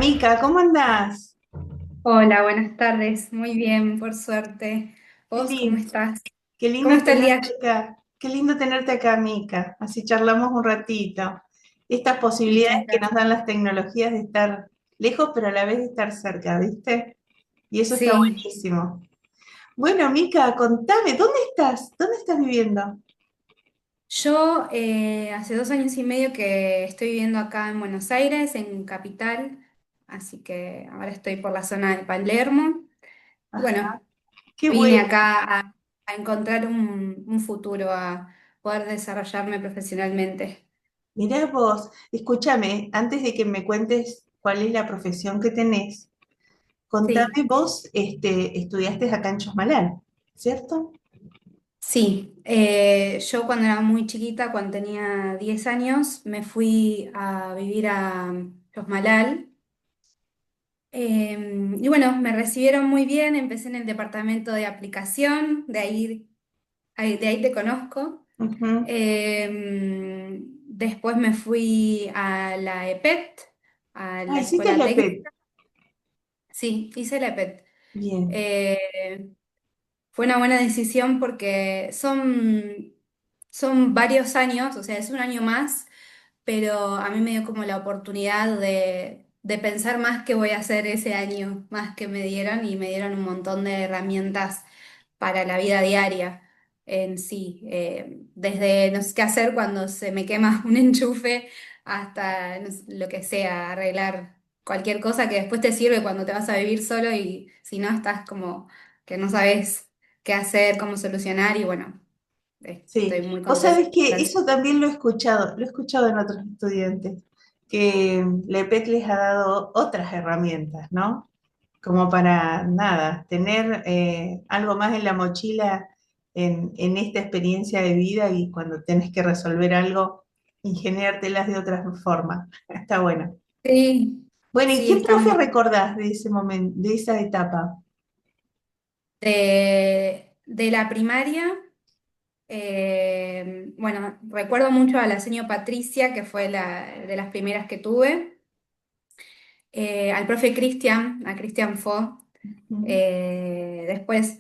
Mica, ¿cómo andás? Hola, buenas tardes. Muy bien, por suerte. Qué ¿Vos cómo lindo, estás? qué ¿Cómo lindo está el día? tenerte acá. Qué lindo tenerte acá, Mica. Así charlamos un ratito. Estas Muchas posibilidades que nos gracias. dan las tecnologías de estar lejos, pero a la vez de estar cerca, ¿viste? Y eso está Sí, buenísimo. Bueno, Mica, contame, ¿dónde estás? ¿Dónde estás viviendo? yo hace 2 años y medio que estoy viviendo acá en Buenos Aires, en Capital, así que ahora estoy por la zona de Palermo. Y Ajá, bueno, qué vine bueno. acá a encontrar un futuro, a poder desarrollarme profesionalmente. Mirá vos, escúchame, antes de que me cuentes cuál es la profesión que tenés, Sí. contame vos, estudiaste acá en Chosmalal, ¿cierto? Sí, yo cuando era muy chiquita, cuando tenía 10 años, me fui a vivir a Malal. Y bueno, me recibieron muy bien, empecé en el departamento de aplicación, de ahí te conozco. Ujú. Después me fui a la EPET, a Ah, la hiciste escuela la PET. técnica. Sí, hice la EPET. Bien. Eh, Fue una buena decisión porque son varios años, o sea, es un año más, pero a mí me dio como la oportunidad de pensar más qué voy a hacer ese año, más que me dieron y me dieron un montón de herramientas para la vida diaria en sí, desde no sé qué hacer cuando se me quema un enchufe hasta no sé, lo que sea, arreglar cualquier cosa que después te sirve cuando te vas a vivir solo y si no estás como que no sabes qué hacer, cómo solucionar y bueno, estoy Sí. muy Vos contenta. sabés que eso también lo he escuchado en otros estudiantes, que la PET les ha dado otras herramientas, ¿no? Como para nada, tener algo más en la mochila en esta experiencia de vida y cuando tenés que resolver algo, ingeniártelas de otra forma. Está bueno. Sí, Bueno, ¿y sí, qué está muy profe bueno. recordás de ese momento, de esa etapa? De la primaria, bueno, recuerdo mucho a la señora Patricia, que fue de las primeras que tuve, al profe Cristian, a Cristian Fo. Ujú. Después,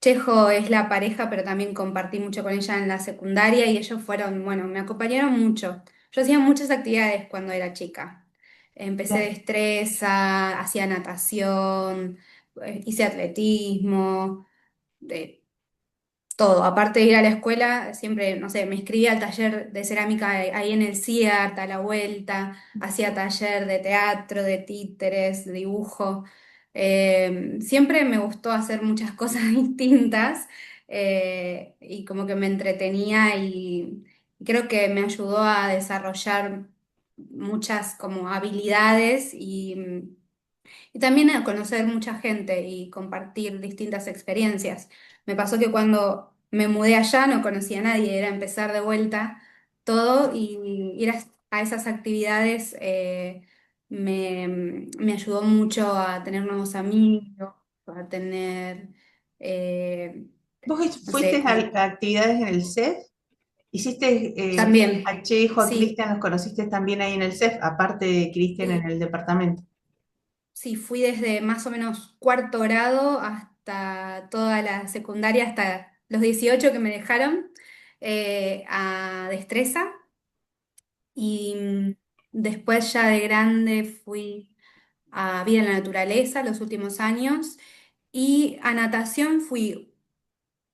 Chejo es la pareja, pero también compartí mucho con ella en la secundaria y ellos fueron, bueno, me acompañaron mucho. Yo hacía muchas actividades cuando era chica. Empecé Ya. destreza, hacía natación, hice atletismo, de todo. Aparte de ir a la escuela, siempre, no sé, me inscribía al taller de cerámica ahí en el CIART, a la vuelta, hacía taller de teatro, de títeres, de dibujo. Siempre me gustó hacer muchas cosas distintas y como que me entretenía y creo que me ayudó a desarrollar muchas como habilidades y también a conocer mucha gente y compartir distintas experiencias. Me pasó que cuando me mudé allá no conocía a nadie, era empezar de vuelta todo y ir a esas actividades me ayudó mucho a tener nuevos amigos, a tener, eh, ¿Vos no fuiste sé, como a actividades en el CEF? ¿Hiciste también, a Chejo, a sí, Cristian, los conociste también ahí en el CEF, aparte de Cristian en sí, el departamento? sí, fui desde más o menos cuarto grado hasta toda la secundaria, hasta los 18 que me dejaron a destreza. Y después ya de grande fui a vida en la naturaleza los últimos años. Y a natación fui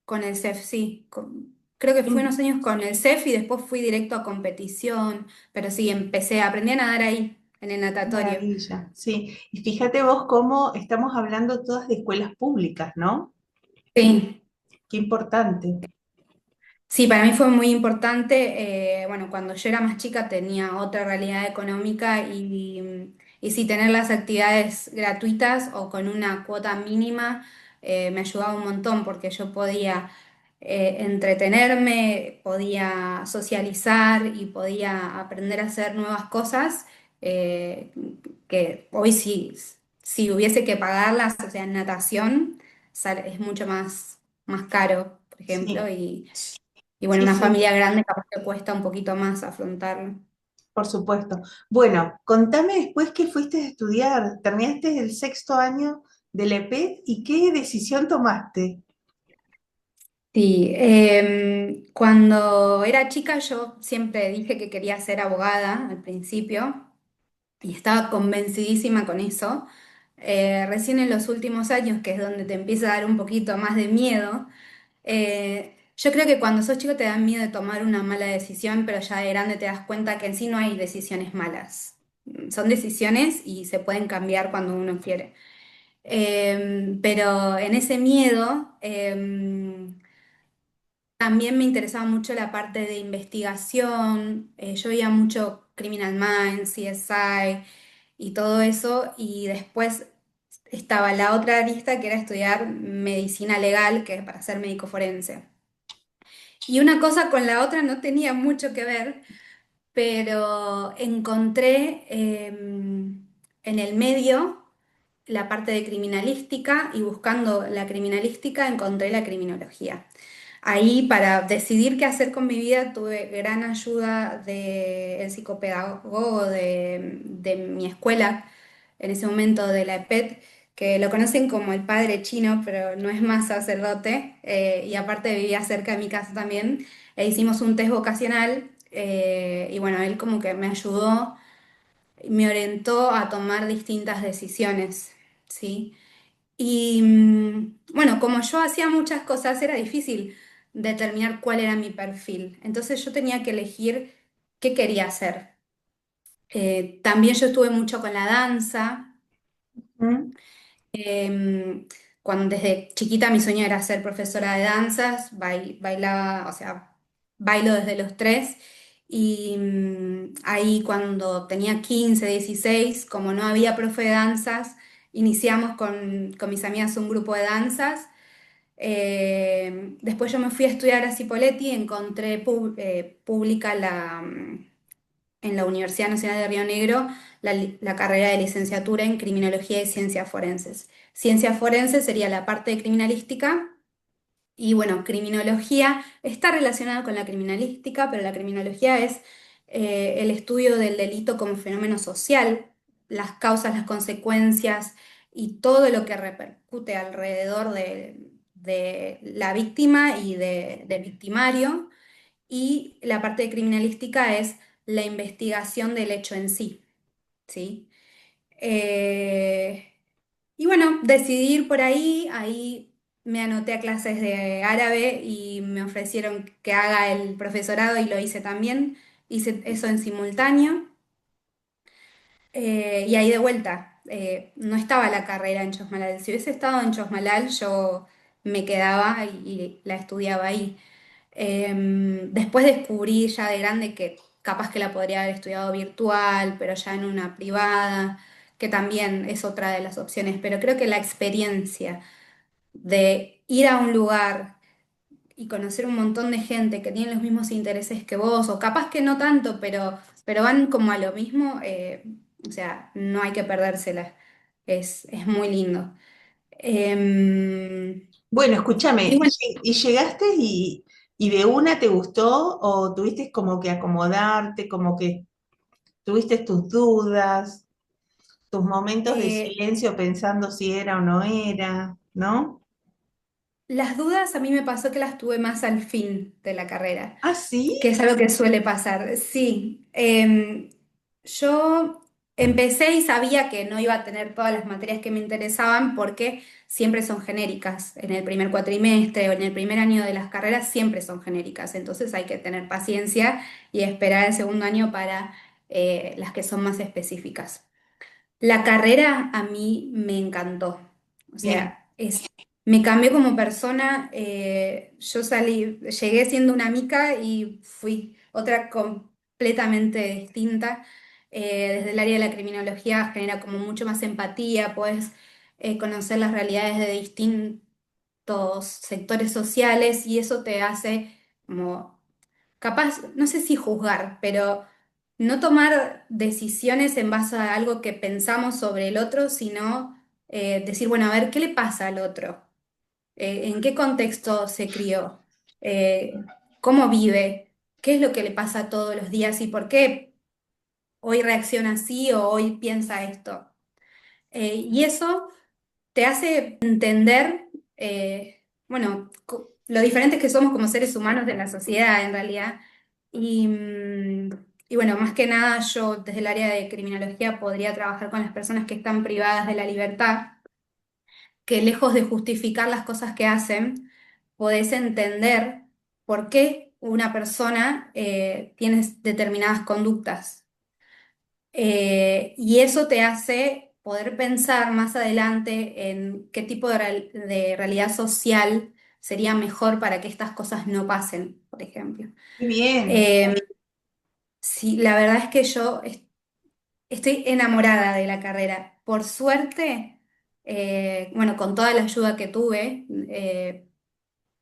con el CEF, sí. Creo que fui unos años con el CEF y después fui directo a competición. Pero sí, aprendí a nadar ahí, en el natatorio. Maravilla, sí. Y fíjate vos cómo estamos hablando todas de escuelas públicas, ¿no? Sí. Qué importante. Sí, para mí fue muy importante. Bueno, cuando yo era más chica tenía otra realidad económica y sí, tener las actividades gratuitas o con una cuota mínima me ayudaba un montón porque yo podía entretenerme, podía socializar y podía aprender a hacer nuevas cosas eh, que hoy sí, si hubiese que pagarlas, o sea, natación es mucho más caro, por ejemplo, Sí, y bueno, sí, una sí. familia grande capaz que cuesta un poquito más afrontarlo. por supuesto. Bueno, contame después qué fuiste a estudiar. Terminaste el sexto año del EPET y qué decisión tomaste. Sí, cuando era chica yo siempre dije que quería ser abogada al principio y estaba convencidísima con eso. Recién en los últimos años, que es donde te empieza a dar un poquito más de miedo, yo creo que cuando sos chico te da miedo de tomar una mala decisión, pero ya de grande te das cuenta que en sí no hay decisiones malas. Son decisiones y se pueden cambiar cuando uno quiere. Pero en ese miedo también me interesaba mucho la parte de investigación. Yo veía mucho Criminal Minds, CSI y todo eso, y después estaba la otra lista que era estudiar medicina legal, que es para ser médico forense. Y una cosa con la otra no tenía mucho que ver, pero encontré en el medio la parte de criminalística y buscando la criminalística encontré la criminología. Ahí para decidir qué hacer con mi vida tuve gran ayuda del psicopedagogo de mi escuela, en ese momento de la EPET, que lo conocen como el padre chino, pero no es más sacerdote, y aparte vivía cerca de mi casa también, e hicimos un test vocacional, y bueno, él como que me ayudó, me orientó a tomar distintas decisiones, ¿sí? Y bueno, como yo hacía muchas cosas, era difícil determinar cuál era mi perfil. Entonces yo tenía que elegir qué quería hacer. También yo estuve mucho con la danza. ¿Mm? Eh, Cuando desde chiquita mi sueño era ser profesora de danzas, bailaba, o sea, bailo desde los 3. Y ahí cuando tenía 15 16 como no había profe de danzas, iniciamos con mis amigas un grupo de danzas. Después yo me fui a estudiar a Cipolletti, encontré pública en la Universidad Nacional de Río Negro la carrera de licenciatura en Criminología y Ciencias Forenses. Ciencias forenses sería la parte de criminalística y bueno, criminología está relacionada con la criminalística, pero la criminología es el estudio del delito como fenómeno social, las causas, las consecuencias y todo lo que repercute alrededor de la víctima y del victimario. Y la parte de criminalística es la investigación del hecho en sí, ¿sí? Eh, y bueno, decidí ir por ahí, ahí me anoté a clases de árabe y me ofrecieron que haga el profesorado y lo hice también, hice eso en simultáneo. Y ahí de vuelta, no estaba la carrera en Chosmalal. Si hubiese estado en Chosmalal, yo me quedaba y la estudiaba ahí. Después descubrí ya de grande que capaz que la podría haber estudiado virtual, pero ya en una privada, que también es otra de las opciones. Pero creo que la experiencia de ir a un lugar y conocer un montón de gente que tiene los mismos intereses que vos, o capaz que no tanto, pero van como a lo mismo, o sea, no hay que perdérsela. Es muy lindo. Em, Bueno, y escúchame, bueno, ¿y llegaste y de una te gustó o tuviste como que acomodarte, como que tuviste tus dudas, tus momentos de eh, silencio pensando si era o no era, ¿no? las dudas a mí me pasó que las tuve más al fin de la carrera, ¿Ah, sí? que es algo que suele pasar. Sí, yo empecé y sabía que no iba a tener todas las materias que me interesaban porque siempre son genéricas. En el primer cuatrimestre o en el primer año de las carreras siempre son genéricas. Entonces hay que tener paciencia y esperar el segundo año para las que son más específicas. La carrera a mí me encantó. O Bien. sea, me cambió como persona. Yo llegué siendo una mica y fui otra completamente distinta. Desde el área de la criminología genera como mucho más empatía, puedes conocer las realidades de distintos sectores sociales y eso te hace como capaz, no sé si juzgar, pero no tomar decisiones en base a algo que pensamos sobre el otro, sino decir, bueno, a ver, ¿qué le pasa al otro? ¿En qué contexto se crió? ¿Cómo vive? ¿Qué es lo que le pasa todos los días y por qué? hoy reacciona así o hoy piensa esto. Y eso te hace entender, bueno, lo diferentes que somos como seres humanos de la sociedad en realidad. Y, y bueno, más que nada yo desde el área de criminología podría trabajar con las personas que están privadas de la libertad, que lejos de justificar las cosas que hacen, podés entender por qué una persona tiene determinadas conductas. Y eso te hace poder pensar más adelante en qué tipo de, de realidad social sería mejor para que estas cosas no pasen, por ejemplo. Qué bien. Eh, sí, la verdad es que yo estoy enamorada de la carrera. Por suerte, bueno, con toda la ayuda que tuve,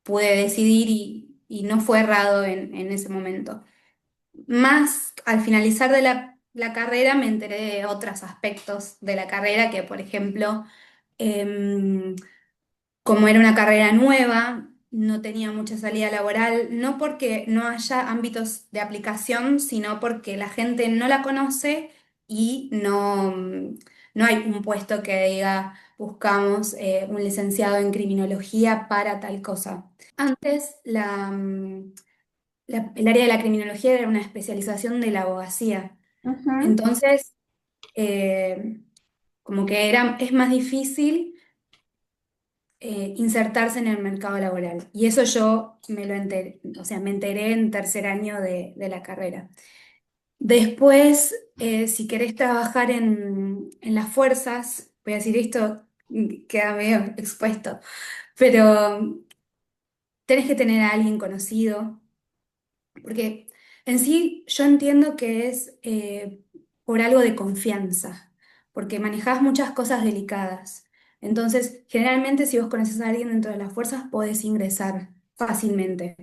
pude decidir y no fue errado en ese momento. Más al finalizar de la carrera me enteré de otros aspectos de la carrera que, por ejemplo, em, como era una carrera nueva, no tenía mucha salida laboral, no porque no haya ámbitos de aplicación, sino porque la gente no la conoce y no hay un puesto que diga buscamos un licenciado en criminología para tal cosa. Antes, el área de la criminología era una especialización de la abogacía. Ujú. Entonces, eh, como que es más difícil insertarse en el mercado laboral. Y eso yo me lo enteré, o sea, me enteré en tercer año de la carrera. Después, si querés trabajar en las fuerzas, voy a decir esto, queda medio expuesto, pero tenés que tener a alguien conocido. Porque en sí yo entiendo que es por algo de confianza, porque manejás muchas cosas delicadas. Entonces, generalmente si vos conoces a alguien dentro de las fuerzas, podés ingresar fácilmente.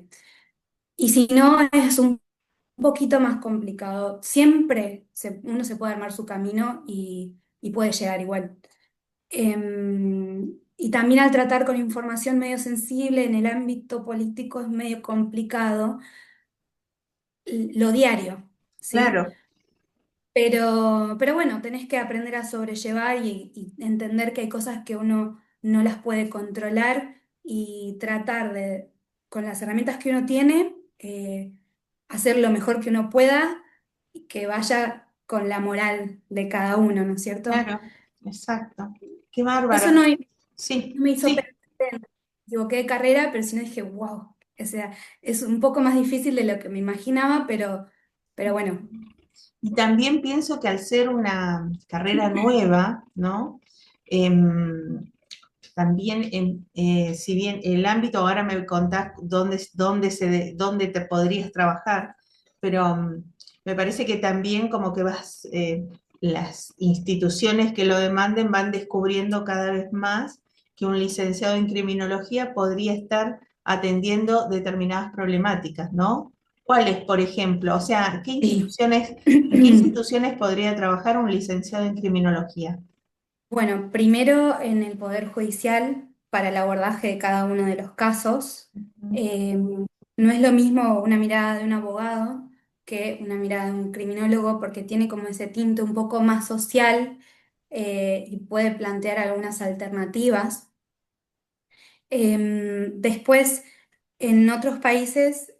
Y si no, es un poquito más complicado. Siempre uno se puede armar su camino y puede llegar igual. Y también al tratar con información medio sensible en el ámbito político es medio complicado lo diario, ¿sí? Claro, Pero bueno, tenés que aprender a sobrellevar y entender que hay cosas que uno no las puede controlar y tratar de, con las herramientas que uno tiene, hacer lo mejor que uno pueda y que vaya con la moral de cada uno, ¿no es cierto? claro, exacto. Qué Eso bárbaro. no Sí, me hizo sí. pensar, me equivoqué de carrera, pero si no dije, wow, o sea, es un poco más difícil de lo que me imaginaba, pero bueno. Y también pienso que al ser una carrera nueva, ¿no? Em, también, si bien el ámbito, ahora me contás dónde te podrías trabajar, pero me parece que también como que las instituciones que lo demanden van descubriendo cada vez más que un licenciado en criminología podría estar atendiendo determinadas problemáticas, ¿no? ¿Cuáles, por ejemplo? O sea, Sí. en qué instituciones podría trabajar un licenciado en criminología? Bueno, primero en el Poder Judicial para el abordaje de cada uno de los casos. Eh, no es lo mismo una mirada de un abogado que una mirada de un criminólogo porque tiene como ese tinte un poco más social y puede plantear algunas alternativas. Después, en otros países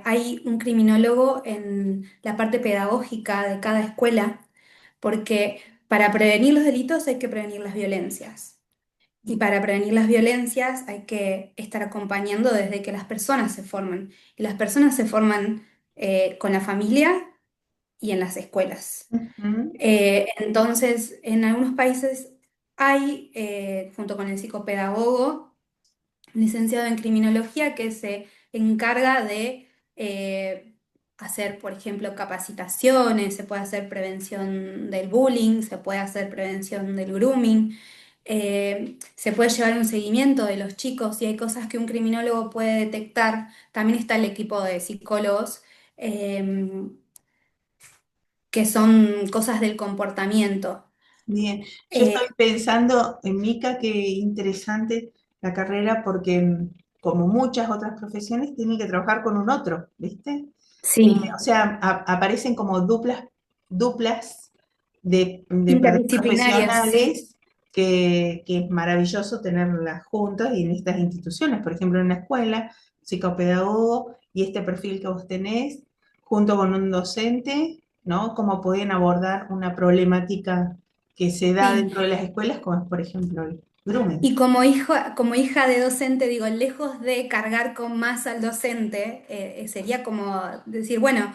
hay un criminólogo en la parte pedagógica de cada escuela porque para prevenir los delitos hay que prevenir las violencias. Y para prevenir las violencias hay que estar acompañando desde que las personas se forman. Y las personas se forman con la familia y en las escuelas. Ujú. Entonces, en algunos países hay, junto con el psicopedagogo, un licenciado en criminología que se encarga de hacer, por ejemplo, capacitaciones, se puede hacer prevención del bullying, se puede hacer prevención del grooming, se puede llevar un seguimiento de los chicos y hay cosas que un criminólogo puede detectar. También está el equipo de psicólogos, eh, que son cosas del comportamiento. Bien, yo Eh, estoy pensando en Mica, qué interesante la carrera porque como muchas otras profesiones tiene que trabajar con un otro, ¿viste? sí. O sea, aparecen como duplas duplas de Interdisciplinarias. profesionales que es maravilloso tenerlas juntas y en estas instituciones, por ejemplo, en la escuela, psicopedagogo y este perfil que vos tenés, junto con un docente, ¿no? Cómo pueden abordar una problemática que se da Sí. dentro de las escuelas, como es, por ejemplo, el grooming. Y como hija de docente, digo, lejos de cargar con más al docente, sería como decir, bueno,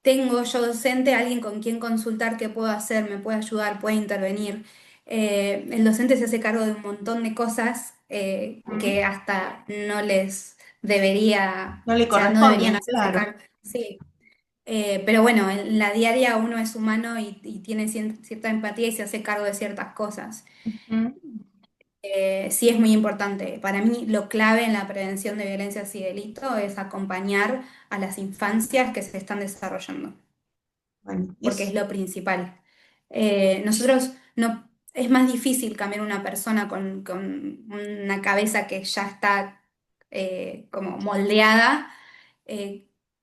tengo yo docente, alguien con quien consultar qué puedo hacer, me puede ayudar, puede intervenir. El docente se hace cargo de un montón de cosas ¿Mm? que hasta no les debería, No le o sea, no deberían corresponden, hacerse claro. cargo. Sí. Pero bueno, en la diaria uno es humano y tiene cierta empatía y se hace cargo de ciertas cosas. Ujú, Sí es muy importante. Para mí lo clave en la prevención de violencias y delitos es acompañar a las infancias que se están desarrollando, bueno, porque es es. lo principal. Nosotros no, es más difícil cambiar una persona con una cabeza que ya está como moldeada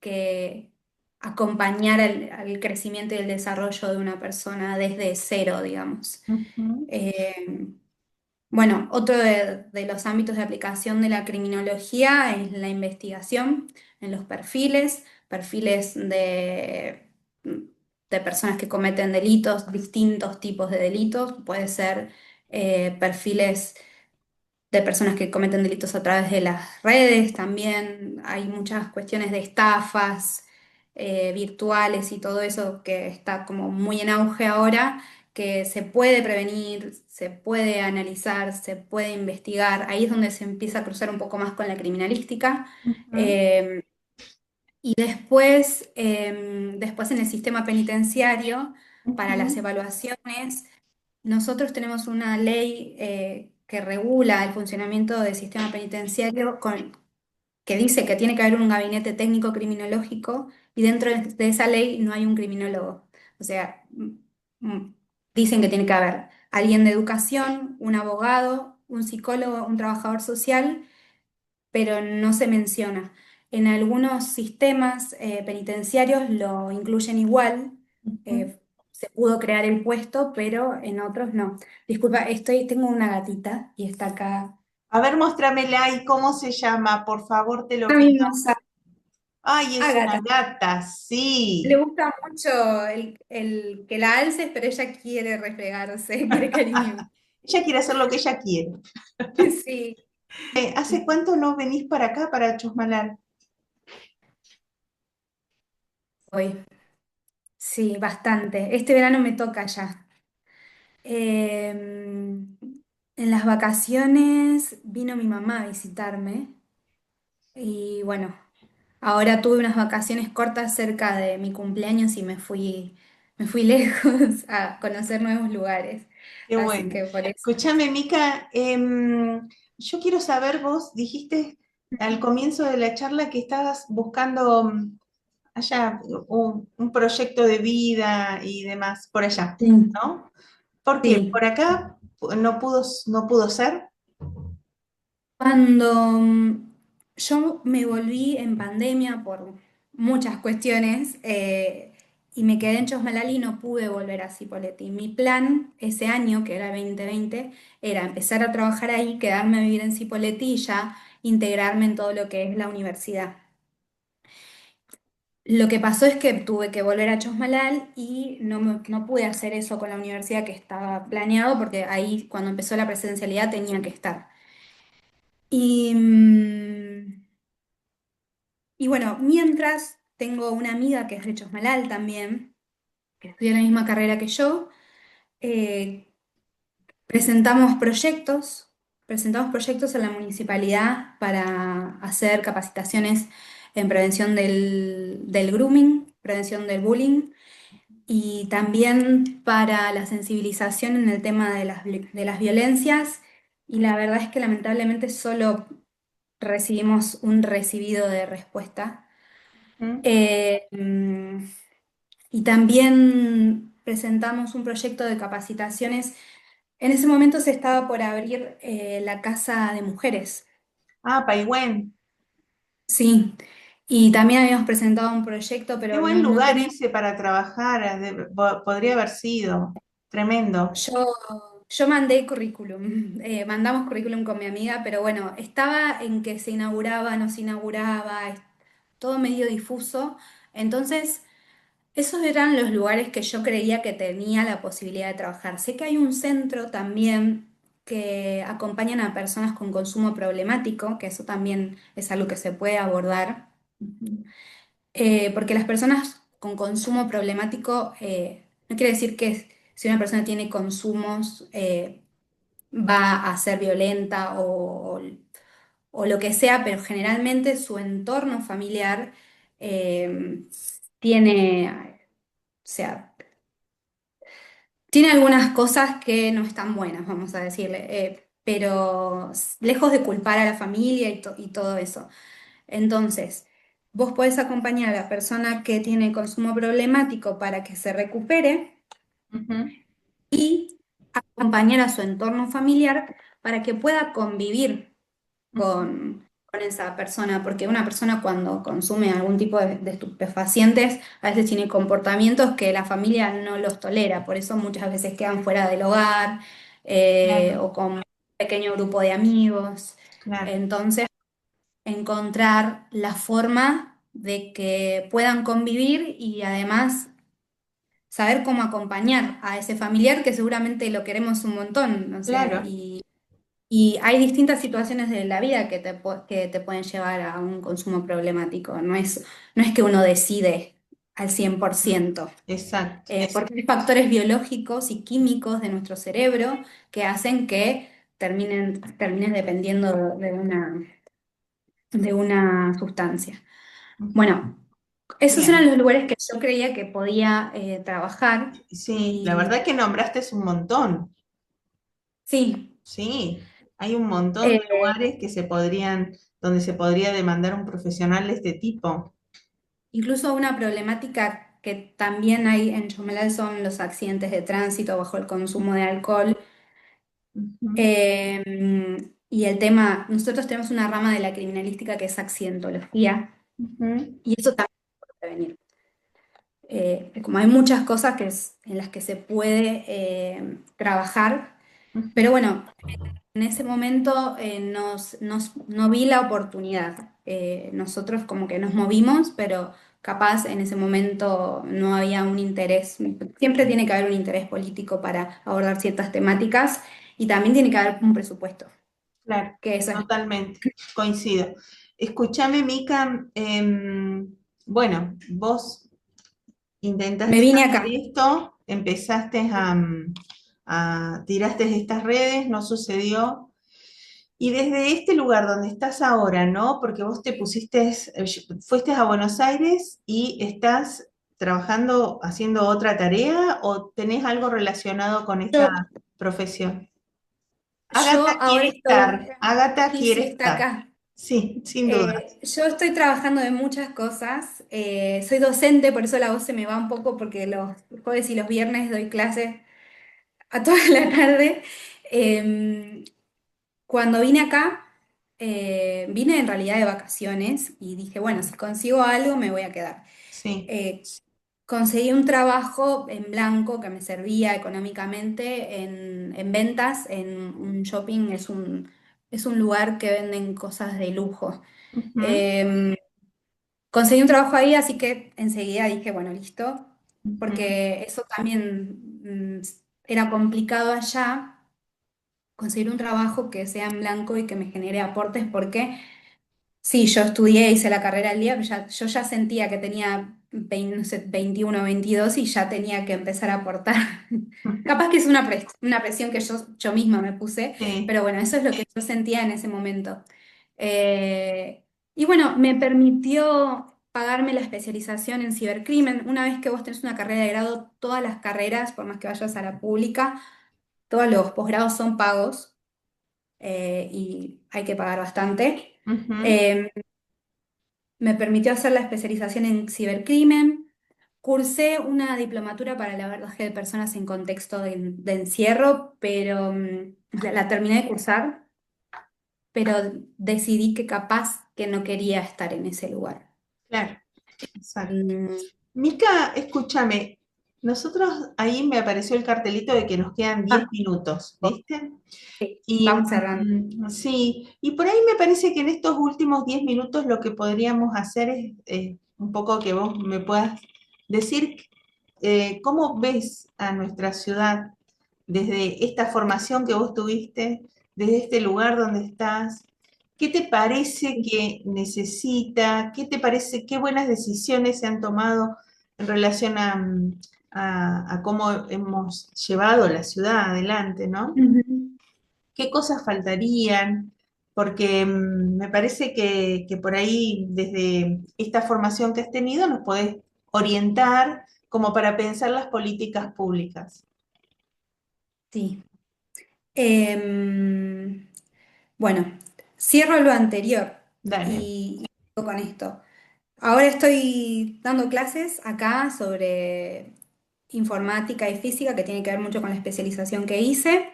que acompañar al crecimiento y el desarrollo de una persona desde cero, digamos. Ujú, Eh, bueno, otro de los ámbitos de aplicación de la criminología es la investigación en los perfiles de personas que cometen delitos, distintos tipos de delitos. Puede ser perfiles de personas que cometen delitos a través de las redes también. Hay muchas cuestiones de estafas virtuales y todo eso que está como muy en auge ahora, que se puede prevenir, se puede analizar, se puede investigar. Ahí es donde se empieza a cruzar un poco más con la criminalística. ujú, Eh, y después en el sistema penitenciario, para las ujú, evaluaciones, nosotros tenemos una ley que regula el funcionamiento del sistema penitenciario que dice que tiene que haber un gabinete técnico criminológico y dentro de esa ley no hay un criminólogo. O sea, dicen que tiene que haber alguien de educación, un abogado, un psicólogo, un trabajador social, pero no se menciona. En algunos sistemas penitenciarios lo incluyen igual, ujú. eh, se pudo crear el puesto, pero en otros no. Disculpa, tengo una gatita y está acá. A ver, muéstramela y cómo se llama, por favor, te lo A mí no pido. sabe. Ay, es una Ágata. gata, Le sí. gusta mucho el que la alces, pero ella quiere refregarse, quiere cariño. Ella quiere hacer lo que ella quiere. Sí, ¿Hace cuánto no venís para acá, para Chosmalal? voy. Sí, bastante. Este verano me toca ya. En las vacaciones vino mi mamá a visitarme y bueno, ahora tuve unas vacaciones cortas cerca de mi cumpleaños y me fui lejos a conocer nuevos lugares. Qué Así bueno. que por eso. Escúchame, Mica, yo quiero saber, vos dijiste al comienzo de la charla que estabas buscando allá un proyecto de vida y demás por allá, Sí, ¿no? ¿Por qué? sí. ¿Por acá no pudo ser? Cuando yo me volví en pandemia por muchas cuestiones y me quedé en Chosmalal y no pude volver a Cipolletti. Mi plan ese año, que era el 2020, era empezar a trabajar ahí, quedarme a vivir en Cipolletti y ya integrarme en todo lo que es la universidad. Lo que pasó es que tuve que volver a Chosmalal y no pude hacer eso con la universidad que estaba planeado porque ahí cuando empezó la presencialidad tenía que estar. Y, y bueno, mientras tengo una amiga que es de Chosmalal también, que estudia la misma carrera que yo, eh, presentamos proyectos, presentamos proyectos en la municipalidad para hacer capacitaciones en prevención del grooming, prevención del bullying y también para la sensibilización en el tema de las violencias. Y la verdad es que lamentablemente solo recibimos un recibido de respuesta. ¿Mm? Mm, y también presentamos un proyecto de capacitaciones. En ese momento se estaba por abrir la Casa de Mujeres. Ah, Paigüen. Sí. Y también habíamos presentado un proyecto, Qué pero buen no lugar tenemos. ese para trabajar, podría haber sido tremendo. Yo, yo mandé currículum, mandamos currículum con mi amiga, pero bueno, estaba en que se inauguraba, no se inauguraba, todo medio difuso. Entonces, esos eran los lugares que yo creía que tenía la posibilidad de trabajar. Sé que hay un centro también que acompañan a personas con consumo problemático, que eso también es algo que se puede abordar, Ujú, porque las personas con consumo problemático, no quiere decir que si una persona tiene consumos, va a ser violenta o lo que sea, pero generalmente su entorno familiar tiene, o sea, tiene algunas cosas que no están buenas, vamos a decirle, pero lejos de culpar a la familia y todo eso. Entonces, vos podés acompañar a la persona que tiene consumo problemático para que se recupere ujú, y acompañar a su entorno familiar para que pueda convivir ujú. con esa persona, porque una persona cuando consume algún tipo de estupefacientes a veces tiene comportamientos que la familia no los tolera, por eso muchas veces quedan fuera del hogar Claro, o con un pequeño grupo de amigos. claro, Entonces, encontrar la forma de que puedan convivir y además saber cómo acompañar a ese familiar que seguramente lo queremos un montón, o sea, claro, y hay distintas situaciones de la vida que te pueden llevar a un consumo problemático. No es que uno decide al 100%, exacto. porque hay factores biológicos y químicos de nuestro cerebro que hacen que termines dependiendo de una sustancia. Ujú. Bueno, esos eran Bien, los lugares que yo creía que podía trabajar sí, la y verdad que nombraste es un montón, sí. sí, hay un montón de eh, lugares que donde se podría demandar un profesional de este tipo. Incluso una problemática que también hay en Chomelal son los accidentes de tránsito bajo el consumo de alcohol. Ujú, Eh, y el tema, nosotros tenemos una rama de la criminalística que es accidentología, ujú, y eso también puede prevenir. Como hay muchas cosas en las que se puede trabajar, pero ujú. bueno, en ese momento no vi la oportunidad. Nosotros como que nos movimos, pero capaz en ese momento no había un interés. Siempre tiene que haber un interés político para abordar ciertas temáticas y también tiene que haber un presupuesto, Claro, que eso es. totalmente, coincido. Escúchame, Mica, bueno, vos Me intentaste vine hacer acá. esto, empezaste tiraste estas redes, no sucedió. Y desde este lugar donde estás ahora, ¿no? Porque vos fuiste a Buenos Aires y estás trabajando, haciendo otra tarea o tenés algo relacionado con esta Yo, profesión. yo Ágata quiere ahora estoy, estar, Ágata sí, quiere sí, está estar. acá. Sí, sin dudas. Yo estoy trabajando en muchas cosas. Soy docente, por eso la voz se me va un poco porque los jueves y los viernes doy clases a toda la tarde. Eh, Cuando vine acá, vine en realidad de vacaciones y dije, bueno, si consigo algo me voy a quedar. Sí. Eh, Conseguí un trabajo en blanco que me servía económicamente en ventas, en un shopping, es un lugar que venden cosas de lujo. Ujú, Eh, Conseguí un trabajo ahí, así que enseguida dije, bueno, listo, ujú, porque eso también era complicado allá conseguir un trabajo que sea en blanco y que me genere aportes, porque sí, yo estudié, hice la carrera al día, pero yo ya sentía que tenía 20 no sé, 21 o 22 y ya tenía que empezar a aportar. Capaz que es una presión que yo misma me puse, sí. pero bueno, eso es lo que yo sentía en ese momento. Eh, y bueno, me permitió pagarme la especialización en cibercrimen. Una vez que vos tenés una carrera de grado, todas las carreras, por más que vayas a la pública, todos los posgrados son pagos y hay que pagar bastante. Ujú, Eh, Me permitió hacer la especialización en cibercrimen. Cursé una diplomatura para el abordaje de personas en contexto de encierro, pero la terminé de cursar, pero decidí que capaz que no quería estar en ese lugar. claro, exacto. Mm, Mica, escúchame, nosotros ahí me apareció el cartelito de que nos quedan 10 ah, minutos, ok, ¿viste? Y vamos cerrando. sí, y por ahí me parece que en estos últimos 10 minutos lo que podríamos hacer es un poco que vos me puedas decir cómo ves a nuestra ciudad desde esta formación que vos tuviste, desde este lugar donde estás. ¿Qué te parece que necesita? ¿Qué te parece, qué buenas decisiones se han tomado en relación a cómo hemos llevado la ciudad adelante, ¿no? Ujú. ¿Qué cosas faltarían? Porque me parece que por ahí, desde esta formación que has tenido, nos podés orientar como para pensar las políticas públicas. Sí. Em, bueno, cierro lo anterior Dale. y sigo con esto. Ahora estoy dando clases acá sobre informática y física, que tiene que ver mucho con la especialización que hice.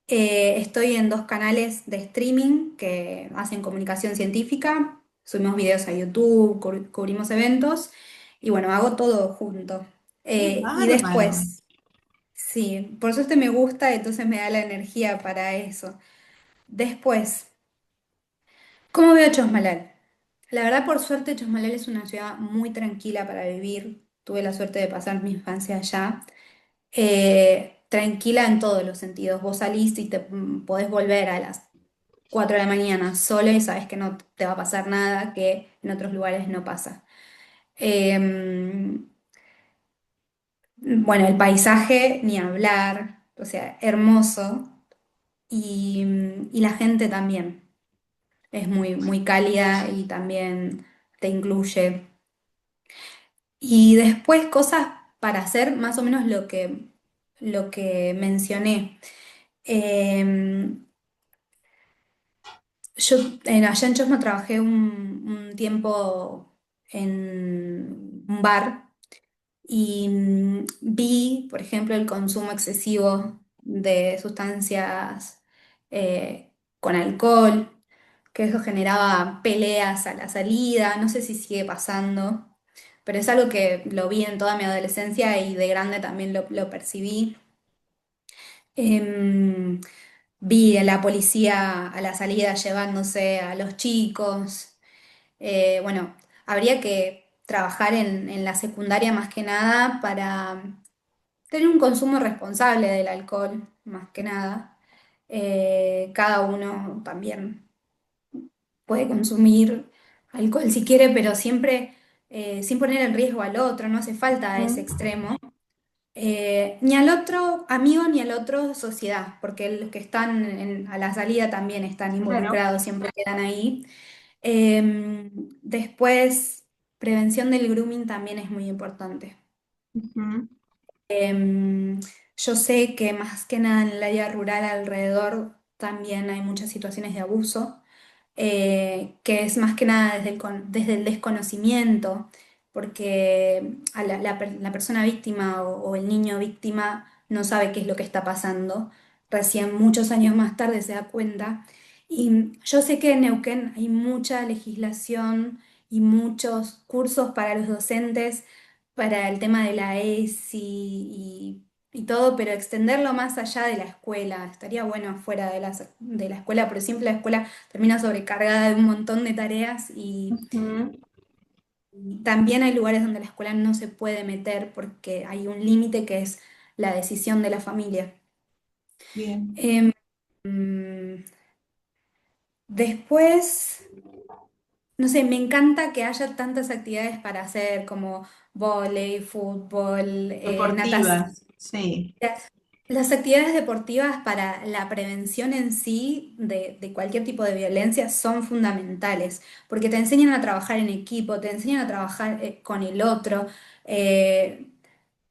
Estoy en dos canales de streaming que hacen comunicación científica. Subimos videos a YouTube, cubrimos eventos y bueno, hago todo junto. ¡Qué Y bárbaro! después, sí, por suerte me gusta, entonces me da la energía para eso. Después, ¿cómo veo Chosmalal? La verdad, por suerte, Chosmalal es una ciudad muy tranquila para vivir. Tuve la suerte de pasar mi infancia allá. Tranquila en todos los sentidos. Vos salís y te podés volver a las 4 de la mañana solo y sabes que no te va a pasar nada que en otros lugares no pasa. Bueno, el paisaje, ni hablar, o sea, hermoso. Y la gente también es muy, muy cálida y también te incluye. Y después cosas para hacer más o menos lo que mencioné. Em, yo allá en Chosma trabajé un tiempo en un bar y vi, por ejemplo, el consumo excesivo de sustancias con alcohol, que eso generaba peleas a la salida, no sé si sigue pasando, pero es algo que lo vi en toda mi adolescencia y de grande también lo percibí. Em, Vi a la policía a la salida llevándose a los chicos. Bueno, habría que trabajar en la secundaria más que nada para tener un consumo responsable del alcohol, más que nada. Cada uno también puede consumir alcohol si quiere, pero siempre sin poner en riesgo al otro, no hace falta ese Mm, extremo. Ni al otro amigo ni al otro sociedad, porque los que están a la salida también están claro. involucrados, siempre quedan ahí. Después, prevención del grooming también es muy importante. Ujú, Em, yo sé que más que nada en el área rural alrededor también hay muchas situaciones de abuso, que es más que nada desde el desconocimiento, porque a la persona víctima o el niño víctima no sabe qué es lo que está pasando. Recién muchos años más tarde se da cuenta. Y yo sé que en Neuquén hay mucha legislación y muchos cursos para los docentes para el tema de la ESI y todo, pero extenderlo más allá de la escuela. Estaría bueno fuera de la escuela, pero siempre la escuela termina sobrecargada de un montón de tareas ujú, y también hay lugares donde la escuela no se puede meter porque hay un límite que es la decisión de la familia. bien. Em, mm, Después, no sé, me encanta que haya tantas actividades para hacer como vóley, fútbol, natación. Deportivas, sí. Las actividades deportivas para la prevención en sí de cualquier tipo de violencia son fundamentales, porque te enseñan a trabajar en equipo, te enseñan a trabajar con el otro, eh,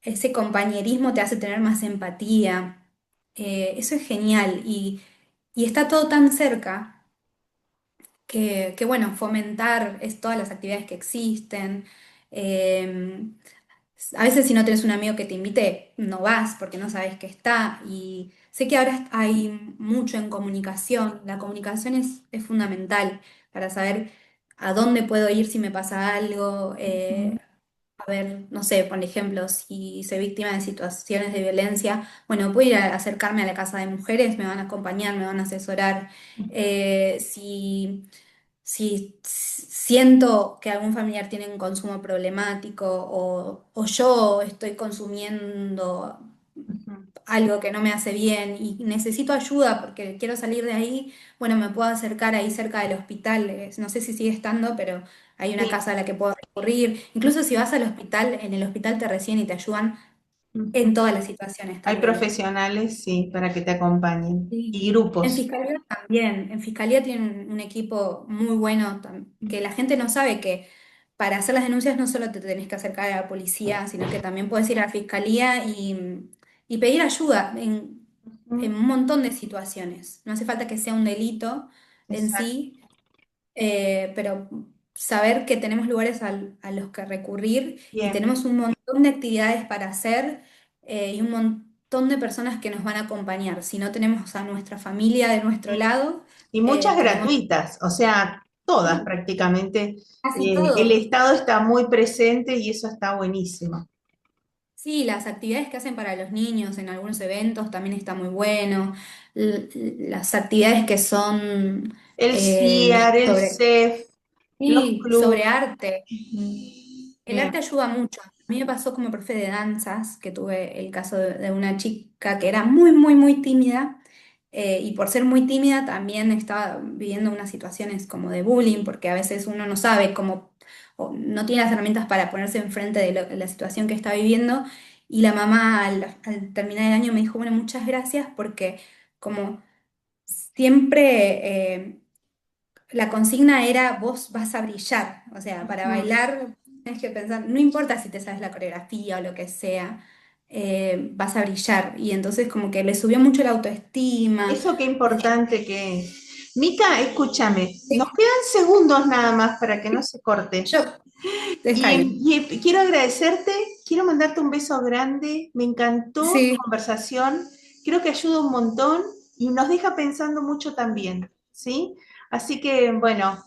ese compañerismo te hace tener más empatía, eso es genial y está todo tan cerca que bueno, fomentar todas las actividades que existen. eh, a veces si no tenés un amigo que te invite, no vas porque no sabes que está. Y sé que ahora hay mucho en comunicación. La comunicación es fundamental para saber a dónde puedo ir si me pasa algo. Ujú, A ver, no sé, por ejemplo, si soy víctima de situaciones de violencia, bueno, puedo ir a acercarme a la casa de mujeres, me van a acompañar, me van a asesorar. Si siento que algún familiar tiene un consumo problemático o yo estoy consumiendo ujú, algo que no me hace bien y necesito ayuda porque quiero salir de ahí, bueno, me puedo acercar ahí cerca del hospital. No sé si sigue estando, pero hay una sí, casa a la que puedo recurrir. Incluso si vas al hospital, en el hospital te reciben y te ayudan en ujú. todas las situaciones Hay también. profesionales, sí, para que te acompañen. Sí. Y En grupos. fiscalía también. En fiscalía tienen un equipo muy bueno que la gente no sabe que para hacer las denuncias no solo te tenés que acercar a la policía, sino que también puedes ir a la fiscalía y pedir ayuda en Ujú, un montón de situaciones. No hace falta que sea un delito en exacto. sí, pero saber que tenemos lugares a los que recurrir y Bien. tenemos un montón de actividades para hacer y un montón de personas que nos van a acompañar. Si no tenemos a nuestra familia de nuestro Sí. lado, Y muchas tenemos gratuitas, o sea, todas sí, prácticamente. casi El todo. Estado está muy presente y eso está buenísimo. Sí, las actividades que hacen para los niños en algunos eventos también está muy bueno. Las actividades que son El CIAR, el sobre, CEF, los sí, sobre clubes. arte. Ujú. El Bien. arte ayuda mucho. A mí me pasó como profe de danzas, que tuve el caso de una chica que era muy, muy, muy tímida, y por ser muy tímida también estaba viviendo unas situaciones como de bullying, porque a veces uno no sabe cómo, o no tiene las herramientas para ponerse enfrente de la situación que está viviendo. Y la mamá al terminar el año me dijo, bueno, muchas gracias porque como siempre... la consigna era vos vas a brillar, o sea, para Ujú. bailar tienes que pensar, no importa si te sabes la coreografía o lo que sea, vas a brillar. Y entonces como que le subió mucho la autoestima. Eso qué eh, importante que es. Mica, escúchame, nos sí, quedan segundos nada más para que no se corte. yo, está bien. Quiero agradecerte, quiero mandarte un beso grande, me encantó tu Sí, conversación, creo que ayuda un montón y nos deja pensando mucho también, ¿sí? Así que, bueno,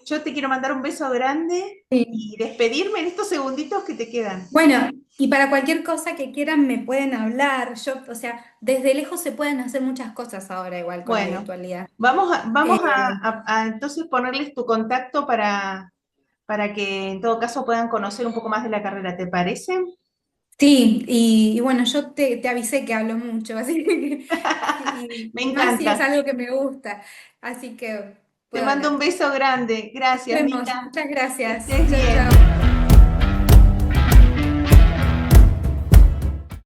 yo te quiero mandar un beso grande sí. y despedirme en estos segunditos que te quedan. Bueno, y para cualquier cosa que quieran me pueden hablar. Yo, o sea, desde lejos se pueden hacer muchas cosas ahora igual con la Bueno, virtualidad. vamos Eh, a entonces ponerles tu contacto para que en todo caso puedan conocer un poco más de la carrera, ¿te parece? Sí, y bueno, yo te avisé que hablo mucho, así que, Me y más si es encanta. algo que me gusta, así que Te puedo mando un hablar. beso grande. Nos Gracias, vemos, Mica. muchas Que gracias. estés Chao, bien. chao.